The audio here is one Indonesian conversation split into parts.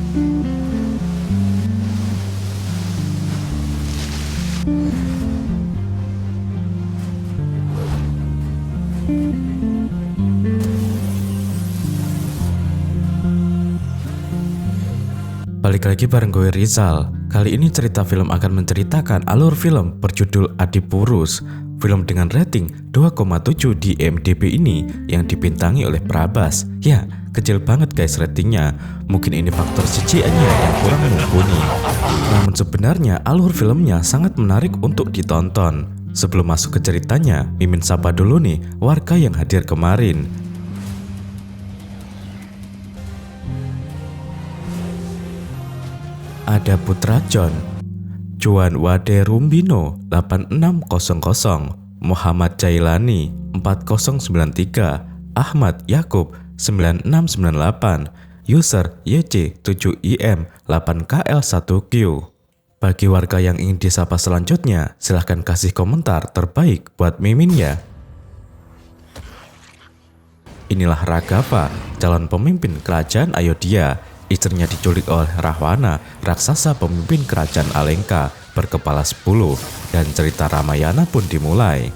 Balik lagi bareng gue Rizal. Kali ini cerita film akan menceritakan alur film berjudul Adipurus. Film dengan rating 2,7 di IMDb ini yang dibintangi oleh Prabas. Ya, kecil banget guys ratingnya. Mungkin ini faktor CGI-nya yang kurang mumpuni. Namun sebenarnya alur filmnya sangat menarik untuk ditonton. Sebelum masuk ke ceritanya, Mimin sapa dulu nih warga yang hadir kemarin. Ada Putra John, Juan Wade Rumbino 8600, Muhammad Jailani 4093, Ahmad Yakub 9698, user YC7IM 8KL1Q. Bagi warga yang ingin disapa selanjutnya, silahkan kasih komentar terbaik buat Mimin ya. Inilah Raghav, calon pemimpin kerajaan Ayodhya. Istrinya diculik oleh Rahwana, raksasa pemimpin kerajaan Alenka berkepala 10, dan cerita Ramayana pun dimulai.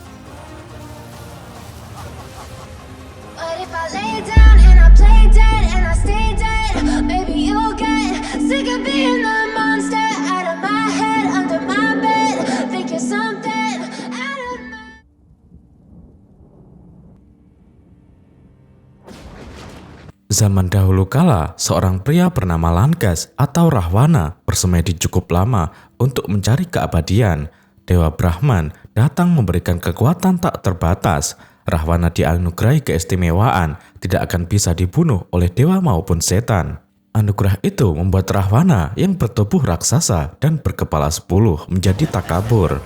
Zaman dahulu kala, seorang pria bernama Lankas atau Rahwana bersemedi cukup lama untuk mencari keabadian. Dewa Brahman datang memberikan kekuatan tak terbatas. Rahwana dianugerahi keistimewaan, tidak akan bisa dibunuh oleh dewa maupun setan. Anugerah itu membuat Rahwana yang bertubuh raksasa dan berkepala 10 menjadi takabur.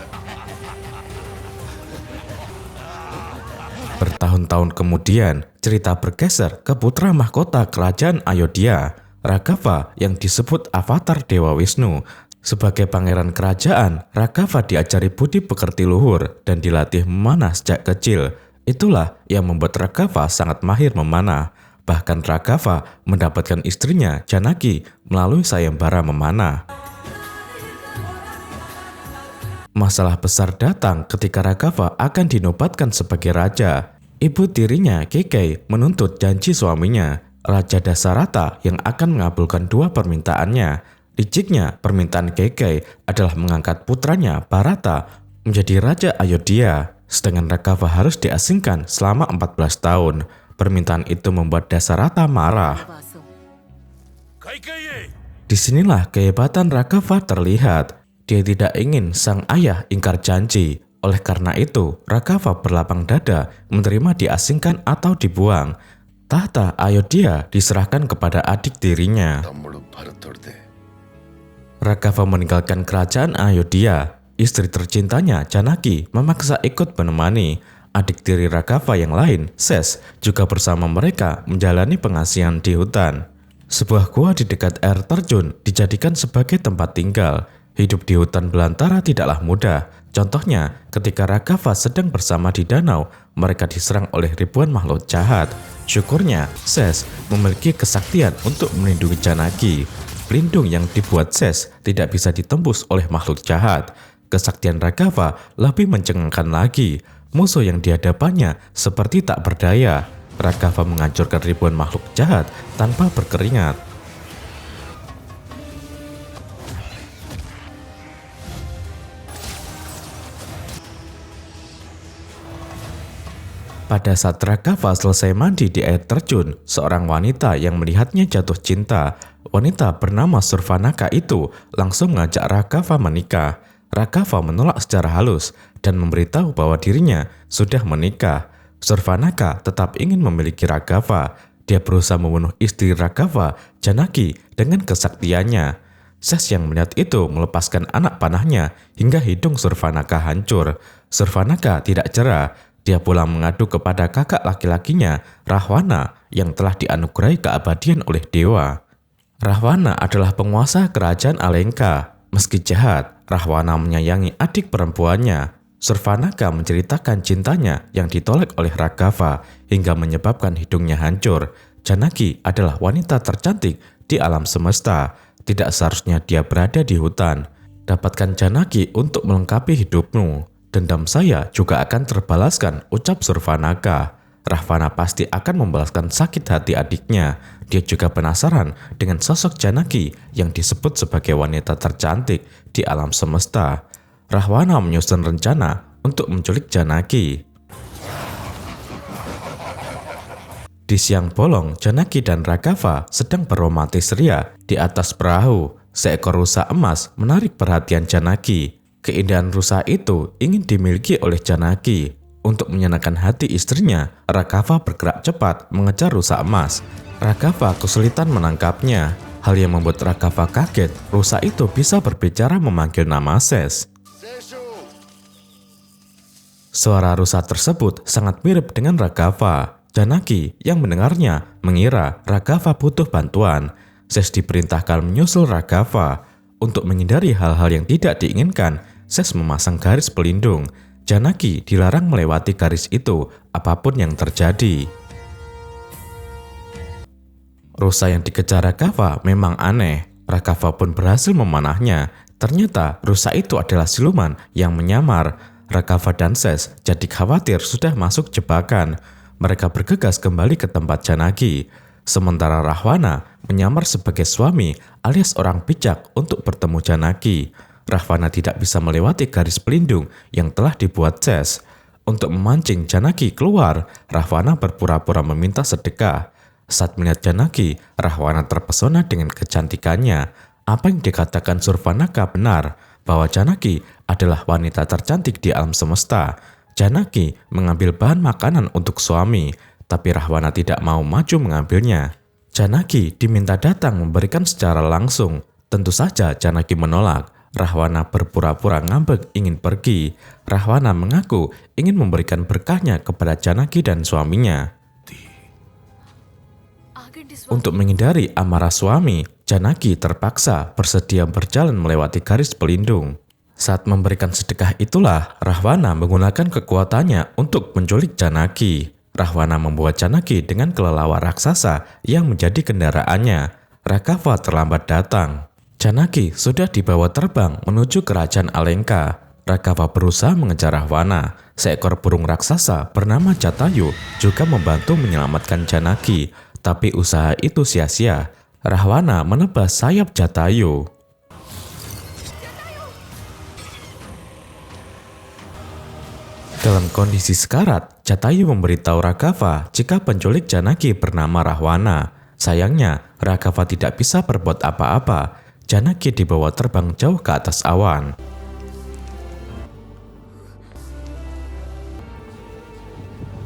Bertahun-tahun kemudian, cerita bergeser ke putra mahkota kerajaan Ayodhya, Raghav yang disebut avatar Dewa Wisnu. Sebagai pangeran kerajaan, Raghav diajari budi pekerti luhur dan dilatih memanah sejak kecil. Itulah yang membuat Raghav sangat mahir memanah. Bahkan Raghav mendapatkan istrinya Janaki melalui sayembara memanah. Masalah besar datang ketika Raghav akan dinobatkan sebagai raja. Ibu tirinya, Keikei, menuntut janji suaminya, Raja Dasarata, yang akan mengabulkan dua permintaannya. Liciknya, permintaan Keikei adalah mengangkat putranya, Bharata, menjadi Raja Ayodhya, sedangkan Raghav harus diasingkan selama 14 tahun. Permintaan itu membuat Dasarata marah. Disinilah kehebatan Raghav terlihat. Dia tidak ingin sang ayah ingkar janji. Oleh karena itu, Raghav berlapang dada menerima diasingkan atau dibuang. Tahta Ayodhya diserahkan kepada adik tirinya. Raghav meninggalkan kerajaan Ayodhya. Istri tercintanya, Janaki, memaksa ikut menemani. Adik tiri Raghav yang lain, Ses, juga bersama mereka menjalani pengasihan di hutan. Sebuah gua di dekat air terjun dijadikan sebagai tempat tinggal. Hidup di hutan belantara tidaklah mudah. Contohnya, ketika Raghav sedang bersama di danau, mereka diserang oleh ribuan makhluk jahat. Syukurnya, Ses memiliki kesaktian untuk melindungi Janaki. Pelindung yang dibuat Ses tidak bisa ditembus oleh makhluk jahat. Kesaktian Raghav lebih mencengangkan lagi. Musuh yang dihadapannya seperti tak berdaya. Raghav menghancurkan ribuan makhluk jahat tanpa berkeringat. Pada saat Raghav selesai mandi di air terjun, seorang wanita yang melihatnya jatuh cinta. Wanita bernama Survanaka itu langsung mengajak Raghav menikah. Raghav menolak secara halus dan memberitahu bahwa dirinya sudah menikah. Survanaka tetap ingin memiliki Raghav. Dia berusaha membunuh istri Raghav, Janaki, dengan kesaktiannya. Ses yang melihat itu melepaskan anak panahnya hingga hidung Survanaka hancur. Survanaka tidak cerah. Dia pulang mengadu kepada kakak laki-lakinya, Rahwana, yang telah dianugerahi keabadian oleh dewa. Rahwana adalah penguasa kerajaan Alenka. Meski jahat, Rahwana menyayangi adik perempuannya. Survanaka menceritakan cintanya yang ditolak oleh Raghav hingga menyebabkan hidungnya hancur. Janaki adalah wanita tercantik di alam semesta. Tidak seharusnya dia berada di hutan. Dapatkan Janaki untuk melengkapi hidupmu. Dendam saya juga akan terbalaskan, ucap Surfanaka. Rahwana pasti akan membalaskan sakit hati adiknya. Dia juga penasaran dengan sosok Janaki yang disebut sebagai wanita tercantik di alam semesta. Rahwana menyusun rencana untuk menculik Janaki. Di siang bolong, Janaki dan Raghava sedang berromantis ria di atas perahu. Seekor rusa emas menarik perhatian Janaki. Keindahan rusa itu ingin dimiliki oleh Janaki. Untuk menyenangkan hati istrinya, Raghava bergerak cepat mengejar rusa emas. Raghava kesulitan menangkapnya. Hal yang membuat Raghava kaget, rusa itu bisa berbicara memanggil nama Ses. Suara rusa tersebut sangat mirip dengan Raghava. Janaki yang mendengarnya mengira Raghava butuh bantuan. Ses diperintahkan menyusul Raghava. Untuk menghindari hal-hal yang tidak diinginkan, Ses memasang garis pelindung. Janaki dilarang melewati garis itu, apapun yang terjadi. Rusa yang dikejar Raghava memang aneh. Raghava pun berhasil memanahnya. Ternyata rusa itu adalah siluman yang menyamar. Raghava dan Ses jadi khawatir sudah masuk jebakan. Mereka bergegas kembali ke tempat Janaki. Sementara Rahwana menyamar sebagai suami alias orang bijak untuk bertemu Janaki. Rahwana tidak bisa melewati garis pelindung yang telah dibuat Ses. Untuk memancing Janaki keluar, Rahwana berpura-pura meminta sedekah. Saat melihat Janaki, Rahwana terpesona dengan kecantikannya. Apa yang dikatakan Surfanaka benar, bahwa Janaki adalah wanita tercantik di alam semesta. Janaki mengambil bahan makanan untuk suami, tapi Rahwana tidak mau maju mengambilnya. Janaki diminta datang memberikan secara langsung. Tentu saja Janaki menolak. Rahwana berpura-pura ngambek ingin pergi. Rahwana mengaku ingin memberikan berkahnya kepada Janaki dan suaminya. Untuk menghindari amarah suami, Janaki terpaksa bersedia berjalan melewati garis pelindung. Saat memberikan sedekah itulah Rahwana menggunakan kekuatannya untuk menculik Janaki. Rahwana membuat Janaki dengan kelelawar raksasa yang menjadi kendaraannya. Raghava terlambat datang. Janaki sudah dibawa terbang menuju kerajaan Alengka. Raghava berusaha mengejar Rahwana. Seekor burung raksasa bernama Jatayu juga membantu menyelamatkan Janaki. Tapi usaha itu sia-sia. Rahwana menebas sayap Jatayu. Dalam kondisi sekarat, Jatayu memberitahu Raghava jika penculik Janaki bernama Rahwana. Sayangnya, Raghava tidak bisa berbuat apa-apa. Janaki dibawa terbang jauh ke atas awan.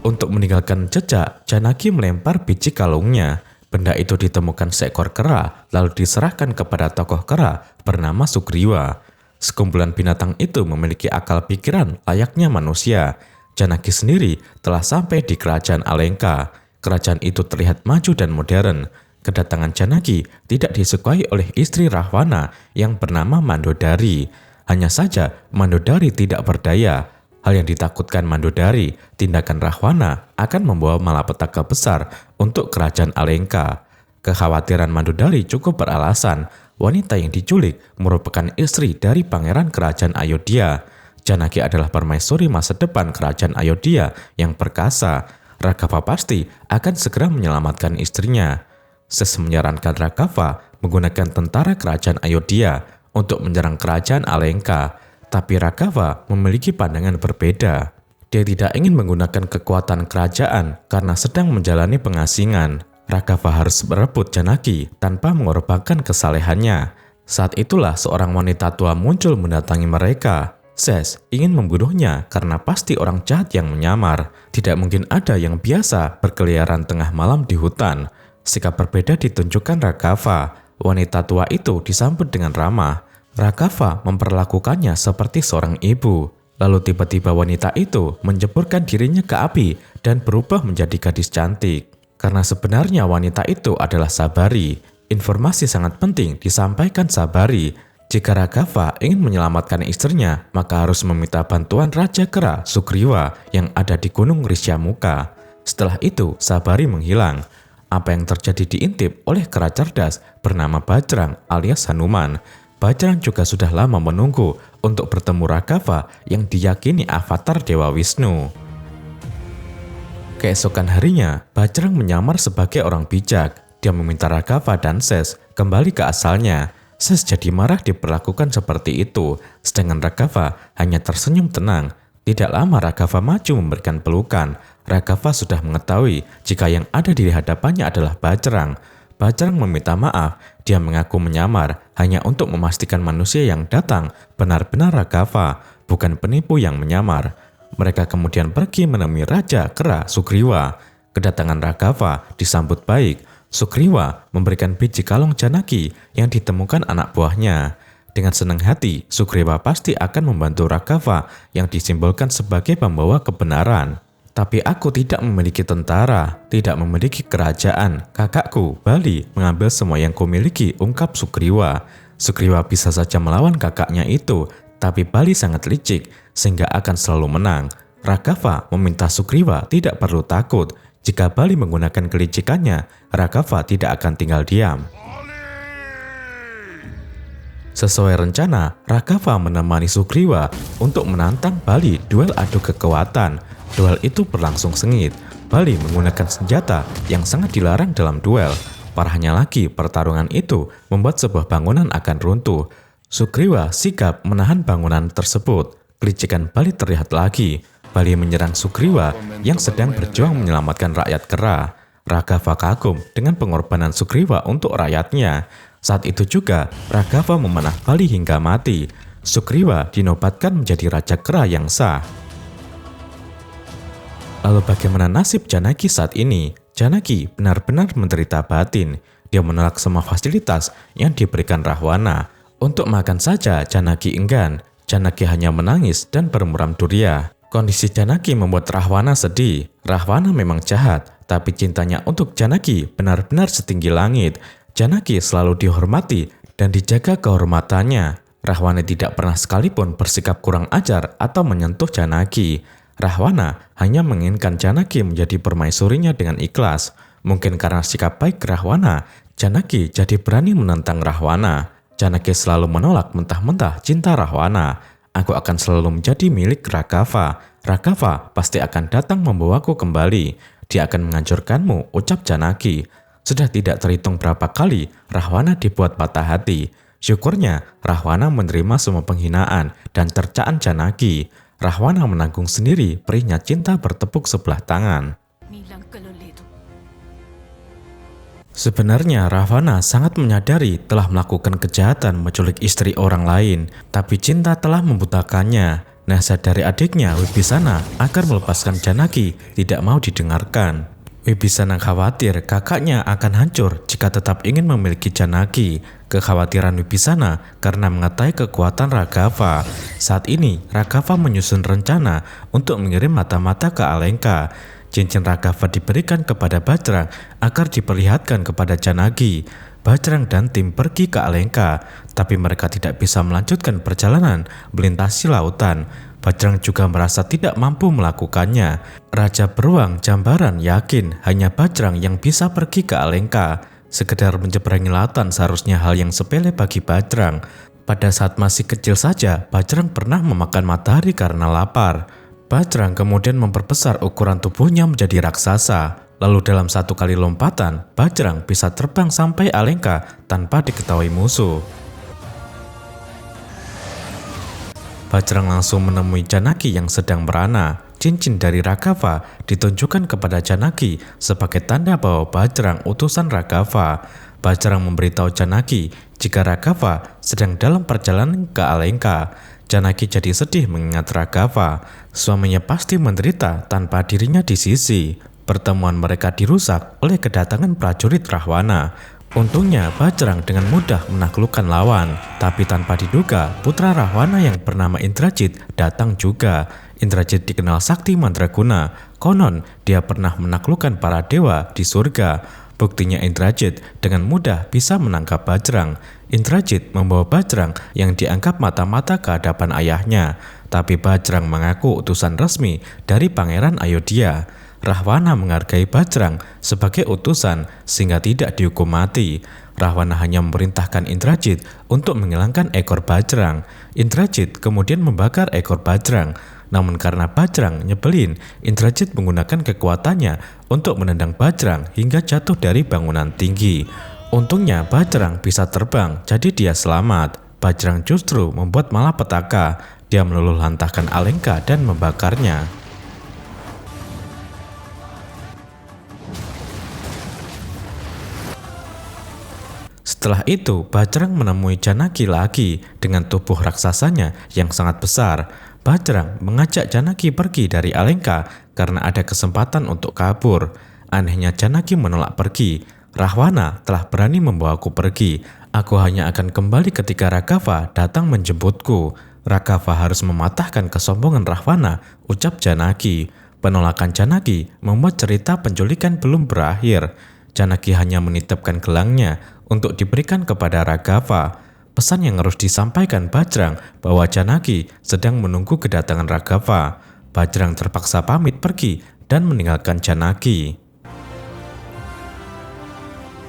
Untuk meninggalkan jejak, Janaki melempar biji kalungnya. Benda itu ditemukan seekor kera, lalu diserahkan kepada tokoh kera bernama Sugriwa. Sekumpulan binatang itu memiliki akal pikiran layaknya manusia. Janaki sendiri telah sampai di kerajaan Alengka. Kerajaan itu terlihat maju dan modern. Kedatangan Janaki tidak disukai oleh istri Rahwana yang bernama Mandodari. Hanya saja Mandodari tidak berdaya. Hal yang ditakutkan Mandodari, tindakan Rahwana akan membawa malapetaka besar untuk kerajaan Alengka. Kekhawatiran Mandodari cukup beralasan. Wanita yang diculik merupakan istri dari pangeran kerajaan Ayodhya. Janaki adalah permaisuri masa depan kerajaan Ayodhya yang perkasa. Raghava pasti akan segera menyelamatkan istrinya. Ses menyarankan Raghava menggunakan tentara kerajaan Ayodhya untuk menyerang kerajaan Alengka. Tapi Raghava memiliki pandangan berbeda. Dia tidak ingin menggunakan kekuatan kerajaan karena sedang menjalani pengasingan. Raghava harus berebut Janaki tanpa mengorbankan kesalehannya. Saat itulah seorang wanita tua muncul mendatangi mereka. Ses ingin membunuhnya karena pasti orang jahat yang menyamar. Tidak mungkin ada yang biasa berkeliaran tengah malam di hutan. Sikap berbeda ditunjukkan Raghava. Wanita tua itu disambut dengan ramah. Raghava memperlakukannya seperti seorang ibu. Lalu tiba-tiba wanita itu menjeburkan dirinya ke api dan berubah menjadi gadis cantik. Karena sebenarnya wanita itu adalah Sabari. Informasi sangat penting disampaikan Sabari. Jika Raghava ingin menyelamatkan istrinya, maka harus meminta bantuan Raja Kera Sugriwa yang ada di Gunung Risyamuka. Setelah itu, Sabari menghilang. Apa yang terjadi diintip oleh kera cerdas bernama Bajrang alias Hanuman. Bajrang juga sudah lama menunggu untuk bertemu Raghava yang diyakini avatar Dewa Wisnu. Keesokan harinya, Bajrang menyamar sebagai orang bijak. Dia meminta Raghava dan Ses kembali ke asalnya. Ses jadi marah diperlakukan seperti itu, sedangkan Raghava hanya tersenyum tenang. Tidak lama Raghava maju memberikan pelukan. Raghava sudah mengetahui jika yang ada di hadapannya adalah Bajrang. Bajrang meminta maaf, dia mengaku menyamar hanya untuk memastikan manusia yang datang benar-benar Raghava, bukan penipu yang menyamar. Mereka kemudian pergi menemui Raja Kera Sugriwa. Kedatangan Raghava disambut baik. Sugriwa memberikan biji kalung Janaki yang ditemukan anak buahnya. Dengan senang hati, Sugriwa pasti akan membantu Raghava yang disimbolkan sebagai pembawa kebenaran. Tapi aku tidak memiliki tentara, tidak memiliki kerajaan. Kakakku, Bali, mengambil semua yang kumiliki, ungkap Sugriwa. Sugriwa bisa saja melawan kakaknya itu, tapi Bali sangat licik, sehingga akan selalu menang. Raghava meminta Sugriwa tidak perlu takut. Jika Bali menggunakan kelicikannya, Raghava tidak akan tinggal diam. Sesuai rencana, Raghava menemani Sugriwa untuk menantang Bali duel adu kekuatan. Duel itu berlangsung sengit. Bali menggunakan senjata yang sangat dilarang dalam duel. Parahnya lagi, pertarungan itu membuat sebuah bangunan akan runtuh. Sugriwa sigap menahan bangunan tersebut. Kelicikan Bali terlihat lagi. Bali menyerang Sugriwa yang sedang berjuang menyelamatkan rakyat kera. Raghava kagum dengan pengorbanan Sugriwa untuk rakyatnya. Saat itu juga, Raghava memanah Bali hingga mati. Sugriwa dinobatkan menjadi raja kera yang sah. Lalu bagaimana nasib Janaki saat ini? Janaki benar-benar menderita batin. Dia menolak semua fasilitas yang diberikan Rahwana. Untuk makan saja Janaki enggan. Janaki hanya menangis dan bermuram durya. Kondisi Janaki membuat Rahwana sedih. Rahwana memang jahat, tapi cintanya untuk Janaki benar-benar setinggi langit. Janaki selalu dihormati dan dijaga kehormatannya. Rahwana tidak pernah sekalipun bersikap kurang ajar atau menyentuh Janaki. Rahwana hanya menginginkan Janaki menjadi permaisurinya dengan ikhlas. Mungkin karena sikap baik Rahwana, Janaki jadi berani menentang Rahwana. Janaki selalu menolak mentah-mentah cinta Rahwana. Aku akan selalu menjadi milik Raghava. Raghava pasti akan datang membawaku kembali. Dia akan menghancurkanmu, ucap Janaki. Sudah tidak terhitung berapa kali Rahwana dibuat patah hati. Syukurnya Rahwana menerima semua penghinaan dan cercaan Janaki. Rahwana menanggung sendiri perihnya cinta bertepuk sebelah tangan. Sebenarnya Rahwana sangat menyadari telah melakukan kejahatan menculik istri orang lain, tapi cinta telah membutakannya. Nasihat dari adiknya Wibisana agar melepaskan Janaki tidak mau didengarkan. Wibisana khawatir kakaknya akan hancur jika tetap ingin memiliki Janaki. Kekhawatiran Wibisana karena mengetahui kekuatan Raghava. Saat ini Raghava menyusun rencana untuk mengirim mata-mata ke Alengka. Cincin Raghava diberikan kepada Bajrang agar diperlihatkan kepada Janaki. Bajrang dan tim pergi ke Alengka, tapi mereka tidak bisa melanjutkan perjalanan melintasi lautan. Bajrang juga merasa tidak mampu melakukannya. Raja Beruang Jambaran yakin hanya Bajrang yang bisa pergi ke Alengka. Sekedar menyeberangi lautan seharusnya hal yang sepele bagi Bajrang. Pada saat masih kecil saja, Bajrang pernah memakan matahari karena lapar. Bajrang kemudian memperbesar ukuran tubuhnya menjadi raksasa. Lalu dalam satu kali lompatan, Bajrang bisa terbang sampai Alengka tanpa diketahui musuh. Bajrang langsung menemui Janaki yang sedang merana. Cincin dari Raghava ditunjukkan kepada Janaki sebagai tanda bahwa Bajrang utusan Raghava. Bajrang memberitahu Janaki jika Raghava sedang dalam perjalanan ke Alengka. Janaki jadi sedih mengingat Raghava. Suaminya pasti menderita tanpa dirinya di sisi. Pertemuan mereka dirusak oleh kedatangan prajurit Rahwana. Untungnya Bajrang dengan mudah menaklukkan lawan, tapi tanpa diduga putra Rahwana yang bernama Indrajit datang juga. Indrajit dikenal sakti mandraguna, konon dia pernah menaklukkan para dewa di surga. Buktinya Indrajit dengan mudah bisa menangkap Bajrang. Indrajit membawa Bajrang yang dianggap mata-mata ke hadapan ayahnya, tapi Bajrang mengaku utusan resmi dari Pangeran Ayodhya. Rahwana menghargai Bajrang sebagai utusan sehingga tidak dihukum mati. Rahwana hanya memerintahkan Indrajit untuk menghilangkan ekor Bajrang. Indrajit kemudian membakar ekor Bajrang. Namun karena Bajrang nyebelin, Indrajit menggunakan kekuatannya untuk menendang Bajrang hingga jatuh dari bangunan tinggi. Untungnya Bajrang bisa terbang, jadi dia selamat. Bajrang justru membuat malapetaka. Dia meluluh lantahkan Alengka dan membakarnya. Setelah itu, Bajrang menemui Janaki lagi dengan tubuh raksasanya yang sangat besar. Bajrang mengajak Janaki pergi dari Alengka karena ada kesempatan untuk kabur. Anehnya Janaki menolak pergi. Rahwana telah berani membawaku pergi. Aku hanya akan kembali ketika Raghava datang menjemputku. Raghava harus mematahkan kesombongan Rahwana, ucap Janaki. Penolakan Janaki membuat cerita penculikan belum berakhir. Janaki hanya menitipkan gelangnya untuk diberikan kepada Raghava. Pesan yang harus disampaikan Bajrang bahwa Janaki sedang menunggu kedatangan Raghava. Bajrang terpaksa pamit pergi dan meninggalkan Janaki.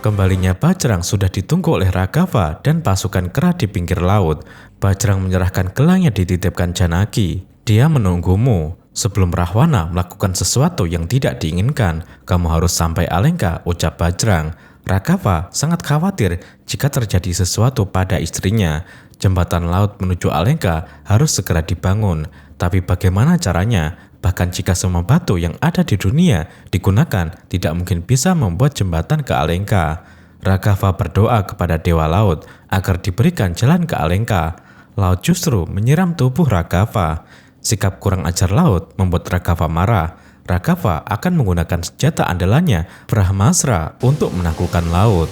Kembalinya Bajrang sudah ditunggu oleh Raghava dan pasukan kera di pinggir laut. Bajrang menyerahkan gelangnya dititipkan Janaki. Dia menunggumu. Sebelum Rahwana melakukan sesuatu yang tidak diinginkan, kamu harus sampai Alengka, ucap Bajrang. Raghava sangat khawatir jika terjadi sesuatu pada istrinya. Jembatan laut menuju Alengka harus segera dibangun. Tapi bagaimana caranya? Bahkan jika semua batu yang ada di dunia digunakan, tidak mungkin bisa membuat jembatan ke Alengka. Raghava berdoa kepada Dewa Laut agar diberikan jalan ke Alengka. Laut justru menyiram tubuh Raghava. Sikap kurang ajar laut membuat Raghava marah. Raghava akan menggunakan senjata andalannya, Brahmastra, untuk menaklukkan laut.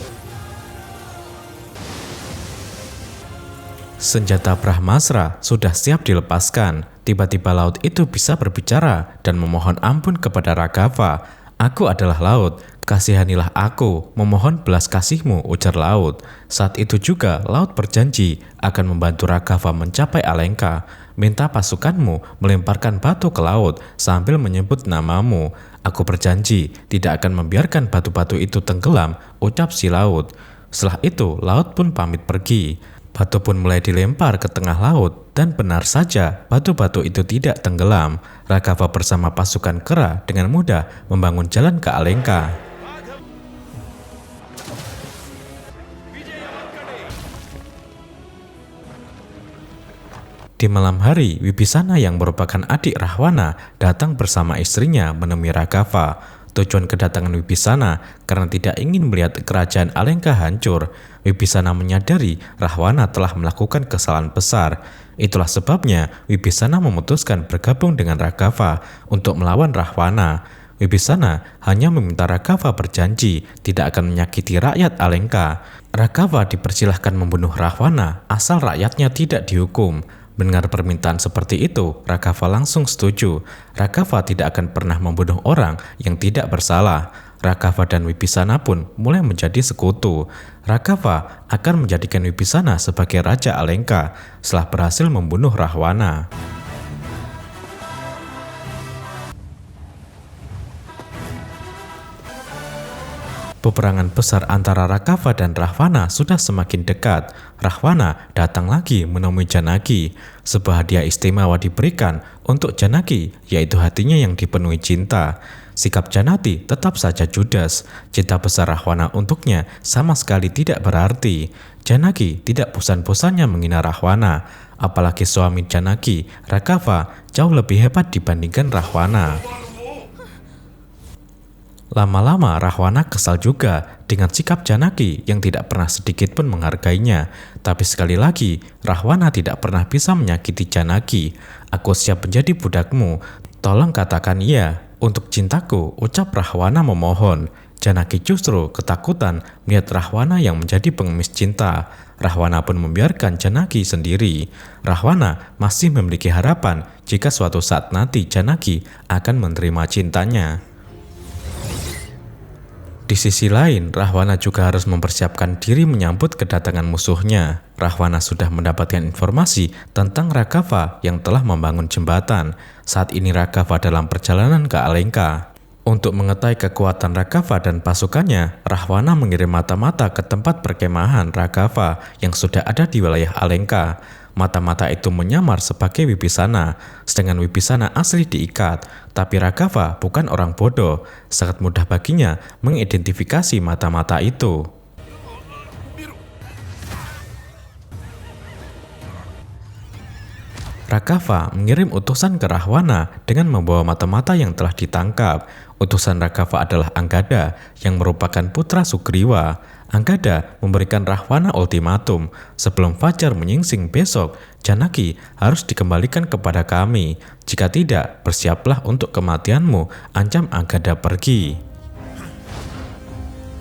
Senjata Brahmastra sudah siap dilepaskan. Tiba-tiba laut itu bisa berbicara dan memohon ampun kepada Raghava. Aku adalah laut, kasihanilah aku, memohon belas kasihmu, ujar laut. Saat itu juga laut berjanji akan membantu Raghava mencapai Alengka. Minta pasukanmu melemparkan batu ke laut sambil menyebut namamu. Aku berjanji tidak akan membiarkan batu-batu itu tenggelam, ucap si laut. Setelah itu laut pun pamit pergi. Batu pun mulai dilempar ke tengah laut dan benar saja batu-batu itu tidak tenggelam. Raghava bersama pasukan kera dengan mudah membangun jalan ke Alengka. Di malam hari, Wibisana yang merupakan adik Rahwana datang bersama istrinya menemui Raghava. Tujuan kedatangan Wibisana karena tidak ingin melihat kerajaan Alengka hancur. Wibisana menyadari Rahwana telah melakukan kesalahan besar. Itulah sebabnya Wibisana memutuskan bergabung dengan Raghava untuk melawan Rahwana. Wibisana hanya meminta Raghava berjanji tidak akan menyakiti rakyat Alengka. Raghava dipersilahkan membunuh Rahwana asal rakyatnya tidak dihukum. Mendengar permintaan seperti itu, Raghava langsung setuju. Raghava tidak akan pernah membunuh orang yang tidak bersalah. Raghava dan Wibisana pun mulai menjadi sekutu. Raghava akan menjadikan Wibisana sebagai Raja Alengka setelah berhasil membunuh Rahwana. Peperangan besar antara Raghava dan Rahwana sudah semakin dekat. Rahwana datang lagi menemui Janaki. Sebuah hadiah istimewa diberikan untuk Janaki, yaitu hatinya yang dipenuhi cinta. Sikap Janaki tetap saja judes. Cinta besar Rahwana untuknya sama sekali tidak berarti. Janaki tidak bosan-bosannya menghina Rahwana. Apalagi suami Janaki, Raghava, jauh lebih hebat dibandingkan Rahwana. Lama-lama Rahwana kesal juga dengan sikap Janaki yang tidak pernah sedikit pun menghargainya. Tapi sekali lagi, Rahwana tidak pernah bisa menyakiti Janaki. Aku siap menjadi budakmu. Tolong katakan iya untuk cintaku, ucap Rahwana memohon. Janaki justru ketakutan melihat Rahwana yang menjadi pengemis cinta. Rahwana pun membiarkan Janaki sendiri. Rahwana masih memiliki harapan jika suatu saat nanti Janaki akan menerima cintanya. Di sisi lain, Rahwana juga harus mempersiapkan diri menyambut kedatangan musuhnya. Rahwana sudah mendapatkan informasi tentang Raghava yang telah membangun jembatan. Saat ini Raghava dalam perjalanan ke Alengka. Untuk mengetahui kekuatan Raghava dan pasukannya, Rahwana mengirim mata-mata ke tempat perkemahan Raghava yang sudah ada di wilayah Alengka. Mata-mata itu menyamar sebagai Wibisana, sedangkan Wibisana asli diikat. Tapi Raghava bukan orang bodoh, sangat mudah baginya mengidentifikasi mata-mata itu. Raghava mengirim utusan ke Rahwana dengan membawa mata-mata yang telah ditangkap. Utusan Raghava adalah Anggada yang merupakan putra Sugriwa. Anggada memberikan Rahwana ultimatum, sebelum fajar menyingsing besok, Janaki harus dikembalikan kepada kami. Jika tidak, bersiaplah untuk kematianmu, ancam Anggada pergi.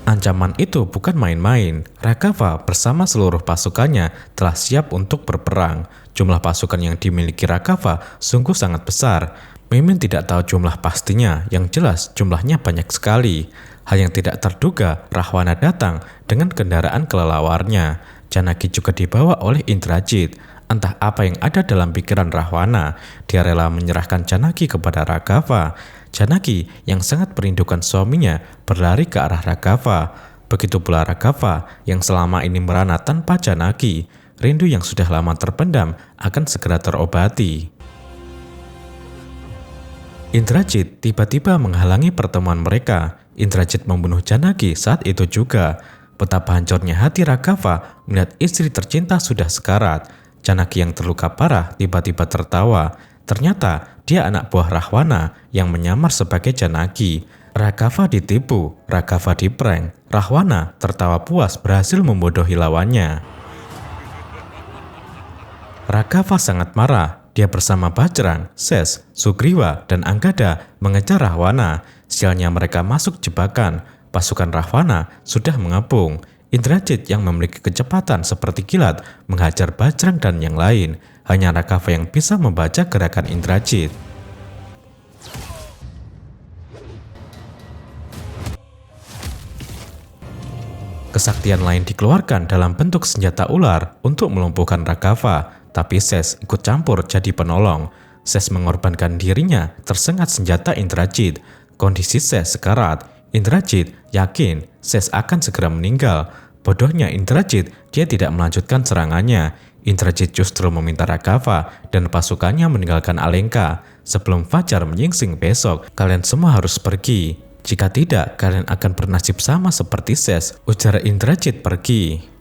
Ancaman itu bukan main-main. Raghava bersama seluruh pasukannya telah siap untuk berperang. Jumlah pasukan yang dimiliki Raghava sungguh sangat besar. Mimin tidak tahu jumlah pastinya, yang jelas jumlahnya banyak sekali. Hal yang tidak terduga, Rahwana datang dengan kendaraan kelelawarnya. Janaki juga dibawa oleh Indrajit. Entah apa yang ada dalam pikiran Rahwana, dia rela menyerahkan Janaki kepada Raghava. Janaki yang sangat merindukan suaminya berlari ke arah Raghava. Begitu pula Raghava yang selama ini merana tanpa Janaki. Rindu yang sudah lama terpendam akan segera terobati. Indrajit tiba-tiba menghalangi pertemuan mereka. Indrajit membunuh Janaki saat itu juga. Betapa hancurnya hati Raghava melihat istri tercinta sudah sekarat. Janaki yang terluka parah tiba-tiba tertawa. Ternyata dia anak buah Rahwana yang menyamar sebagai Janaki. Raghava ditipu, Raghava diprank. Rahwana tertawa puas berhasil membodohi lawannya. Raghava sangat marah. Dia bersama Bajrang, Ses, Sugriwa, dan Anggada mengejar Rahwana. Sialnya mereka masuk jebakan. Pasukan Rahwana sudah mengepung. Indrajit yang memiliki kecepatan seperti kilat menghajar Bajrang dan yang lain. Hanya Raghava yang bisa membaca gerakan Indrajit. Kesaktian lain dikeluarkan dalam bentuk senjata ular untuk melumpuhkan Raghava, tapi Ses ikut campur jadi penolong. Ses mengorbankan dirinya tersengat senjata Indrajit. Kondisi Ses sekarat. Indrajit yakin Ses akan segera meninggal. Bodohnya Indrajit, dia tidak melanjutkan serangannya. Indrajit justru meminta Raghava dan pasukannya meninggalkan Alengka. Sebelum fajar menyingsing besok, kalian semua harus pergi. Jika tidak, kalian akan bernasib sama seperti Ses, ujar Indrajit pergi.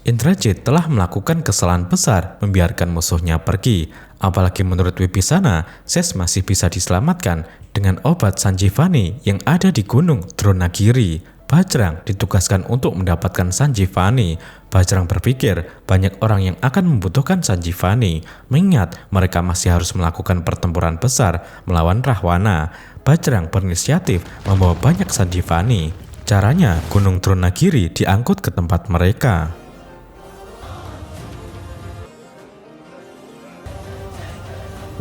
Indrajit telah melakukan kesalahan besar membiarkan musuhnya pergi. Apalagi menurut Wibisana, Ses masih bisa diselamatkan dengan obat Sanjivani yang ada di gunung Dronagiri. Bajrang ditugaskan untuk mendapatkan Sanjivani. Bajrang berpikir banyak orang yang akan membutuhkan Sanjivani, mengingat mereka masih harus melakukan pertempuran besar melawan Rahwana. Bajrang berinisiatif membawa banyak Sanjivani. Caranya, gunung Dronagiri diangkut ke tempat mereka.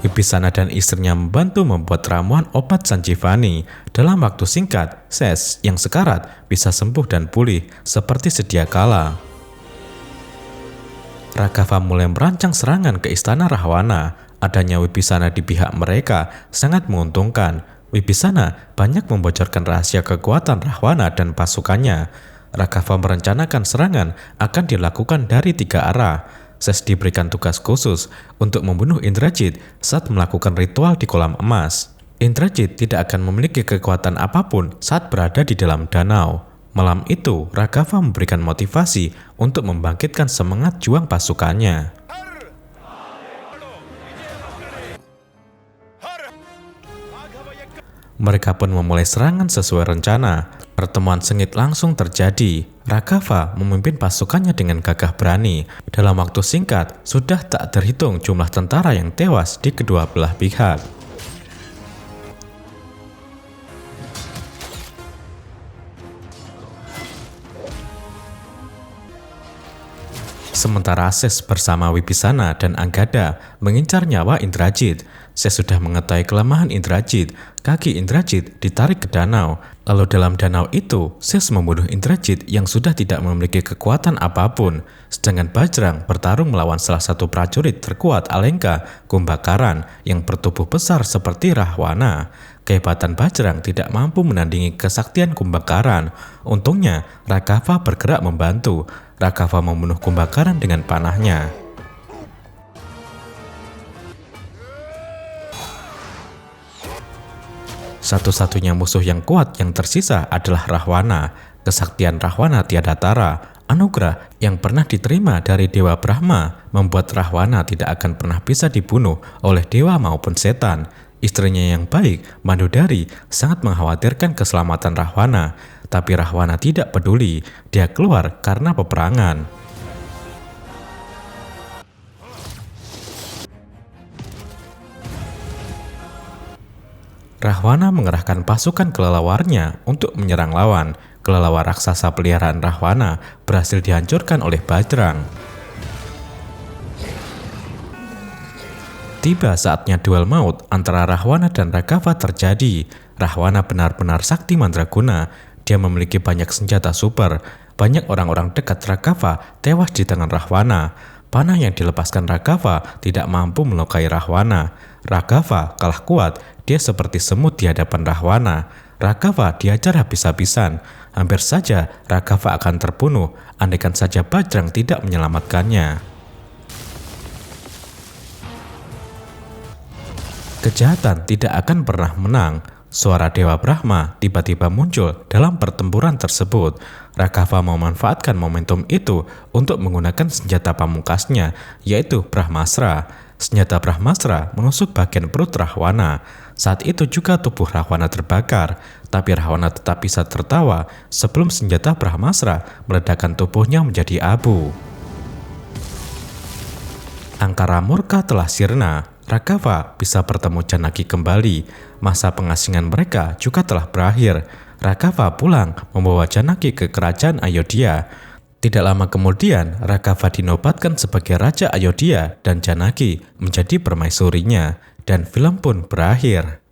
Wibisana dan istrinya membantu membuat ramuan obat Sanjivani. Dalam waktu singkat, Ses yang sekarat bisa sembuh dan pulih seperti sedia kala. Raghava mulai merancang serangan ke istana Rahwana. Adanya Wibisana di pihak mereka sangat menguntungkan. Wibisana banyak membocorkan rahasia kekuatan Rahwana dan pasukannya. Raghava merencanakan serangan akan dilakukan dari 3 arah. Ses diberikan tugas khusus untuk membunuh Indrajit saat melakukan ritual di kolam emas. Indrajit tidak akan memiliki kekuatan apapun saat berada di dalam danau. Malam itu, Raghava memberikan motivasi untuk membangkitkan semangat juang pasukannya. Mereka pun memulai serangan sesuai rencana. Pertemuan sengit langsung terjadi. Raghava memimpin pasukannya dengan gagah berani. Dalam waktu singkat, sudah tak terhitung jumlah tentara yang tewas di kedua belah pihak. Sementara Ses bersama Wibisana dan Anggada mengincar nyawa Indrajit. Saya sudah mengetahui kelemahan Indrajit. Kaki Indrajit ditarik ke danau. Lalu dalam danau itu, Zeus membunuh Indrajit yang sudah tidak memiliki kekuatan apapun. Sedangkan Bajrang bertarung melawan salah satu prajurit terkuat Alengka, Kumbhakaran, yang bertubuh besar seperti Rahwana. Kehebatan Bajrang tidak mampu menandingi kesaktian Kumbhakaran. Untungnya, Raghava bergerak membantu. Raghava membunuh Kumbhakaran dengan panahnya. Satu-satunya musuh yang kuat yang tersisa adalah Rahwana. Kesaktian Rahwana tiada tara. Anugerah yang pernah diterima dari Dewa Brahma membuat Rahwana tidak akan pernah bisa dibunuh oleh dewa maupun setan. Istrinya yang baik, Mandodari, sangat mengkhawatirkan keselamatan Rahwana. Tapi Rahwana tidak peduli. Dia keluar karena peperangan. Rahwana mengerahkan pasukan kelelawarnya untuk menyerang lawan. Kelelawar raksasa peliharaan Rahwana berhasil dihancurkan oleh Bajrang. Tiba saatnya duel maut antara Rahwana dan Raghava terjadi. Rahwana benar-benar sakti mandraguna. Dia memiliki banyak senjata super. Banyak orang-orang dekat Raghava tewas di tangan Rahwana. Panah yang dilepaskan Raghava tidak mampu melukai Rahwana. Raghava kalah kuat. Dia seperti semut di hadapan Rahwana. Raghava diajar habis-habisan. Hampir saja Raghava akan terbunuh, andaikan saja Bajrang tidak menyelamatkannya. Kejahatan tidak akan pernah menang. Suara Dewa Brahma tiba-tiba muncul dalam pertempuran tersebut. Raghava memanfaatkan momentum itu untuk menggunakan senjata pamungkasnya, yaitu Brahmastra. Senjata Brahmastra menusuk bagian perut Rahwana. Saat itu juga tubuh Rahwana terbakar, tapi Rahwana tetap bisa tertawa sebelum senjata Brahmastra meledakkan tubuhnya menjadi abu. Angkara murka telah sirna. Raghava bisa bertemu Janaki kembali. Masa pengasingan mereka juga telah berakhir. Raghava pulang membawa Janaki ke kerajaan Ayodhya. Tidak lama kemudian, Raghava dinobatkan sebagai Raja Ayodhya dan Janaki menjadi permaisurinya. Dan film pun berakhir.